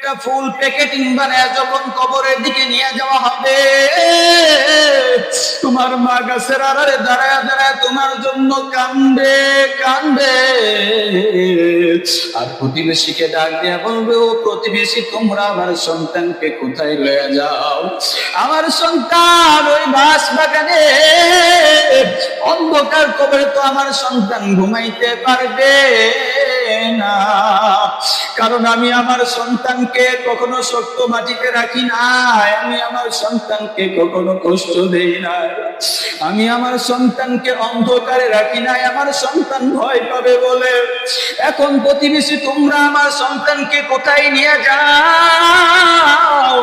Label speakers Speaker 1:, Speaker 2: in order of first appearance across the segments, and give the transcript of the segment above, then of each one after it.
Speaker 1: একটা ফুল প্যাকেটিং বানায় যখন কবরের দিকে নিয়ে যাওয়া হবে, তোমার মা গাছের আড়ালে দাঁড়ায় দাঁড়ায় তোমার জন্য কান্দে কান্দে। আর প্রতিবেশীকে ডাক দিয়ে বলবে, ও প্রতিবেশী, তোমরা আমার সন্তানকে কোথায় লয়ে যাও? আমার সন্তান ওই বাঁশ বাগানে অন্ধকার কবরে তো আমার সন্তান ঘুমাইতে পারবে না, কারণ আমি আমার সন্তানকে কখনো শক্ত মাটিতে রাখি নাই, আমি আমার সন্তানকে কখনো কষ্ট দেই নাই, আমি আমার সন্তানকে অন্ধকারে রাখি নাই, আমার সন্তান ভয় পাবে বলে। এখন প্রতিবেশী, তোমরা আমার সন্তানকে কোথায় নিয়ে যাও?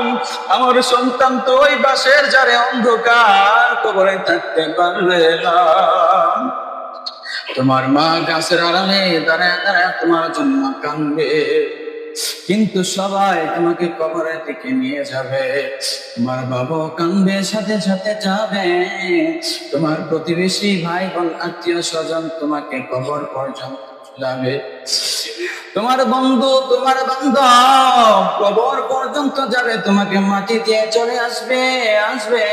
Speaker 1: আমার সন্তান তো ওই বাঁশের ঝাড়ে অন্ধকার কবরে থাকতে পারবে না। তোমার মা গাছের আড়ালে দাঁড়ায় দাঁড়ায় তোমার জন্য কান্দবে, কিন্তু সবাই তোমাকে কবরের দিকে নিয়ে যাবে, তোমার বাবা কান্দবে, সাথে সাথে যাবে, তোমার প্রতিবেশী ভাই বোন আত্মীয় স্বজন তোমাকে কবর পর্যন্ত যাবে, তোমার বন্ধু তোমার বান্ধব কবর পর্যন্ত যাবে, তোমাকে মাটি দিয়ে চলে আসবে আসবে।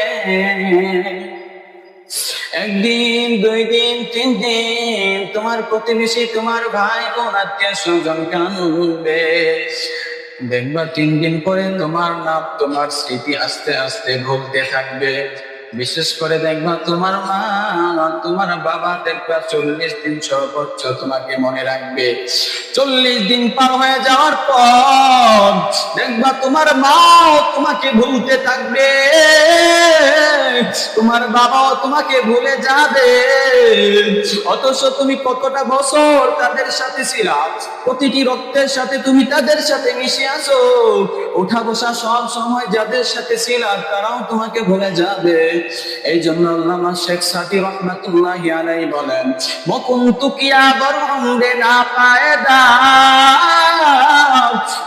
Speaker 1: একদিন, 2 দিন, 3 দিন তোমার প্রতিবেশী তোমার ভাই বোন আত্মীয় স্বজন কাঁদবে, দেখবা 3 দিন পরে তোমার নাম তোমার স্মৃতি আস্তে আস্তে ভুলতে থাকবে। বিশেষ করে দেখবা তোমার মা তোমার বাবা, দেখবা 40 দিন সর্বোচ্চ তোমাকে মনে রাখবে। 40 দিন পার হয়ে যাওয়ার পর দেখবা তোমার মা তোমাকে ভুলতে থাকবে, তোমার বাবাও তোমাকে ভুলে যাবে। অথচ তুমি কতটা বছর তাদের সাথে ছিলা, প্রতিটি রক্তের সাথে তুমি তাদের সাথে মিশে আছো, ওঠা বসা সব সময় যাদের সাথে ছিলা তারাও তোমাকে ভুলে যাবে। এই জন্য আল্লামা শেখ সাদী রহমাতুল্লাহি আলাইহি বলেন, মকুনতু কিয়া বরহমদে না পায়দা,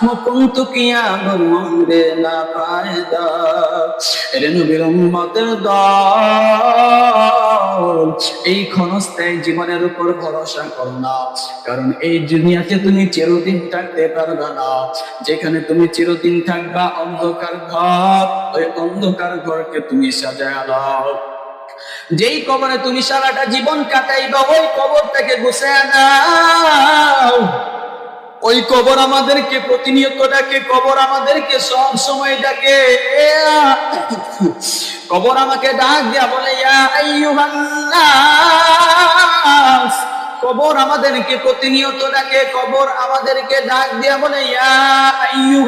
Speaker 1: মকুনতু কিয়া বরহমদে না পায়দা। এর নবীর উম্মতের দল, এই ক্ষণস্থায়ী জীবনের উপর ভরসা করো না, কারণ এই দুনিয়াতে তুমি চিরদিন থাকতে পারবে না। যেখানে তুমি চিরদিন থাকবা অন্ধকার ঘর, ওই অন্ধকার ঘরকে তুমি সাজায় নাও। যেই কবরে তুমি সারাটা জীবন কাটাইবা, ওই কবরটাকে গুছায় নাও। ওই কবর আমাদেরকে প্রতিনিয়ত ডাকে, কবর আমাদেরকে সব সময় ডাকে। কবর আমাকে ডাক দিয়া বলে, ইয়া আইয়ুহান নাস। কবর আমাদেরকে প্রতিনিয়ত ডাকে, কবর আমাদেরকে ডাক দিয়া বলে, ইয়া আইয়ুহান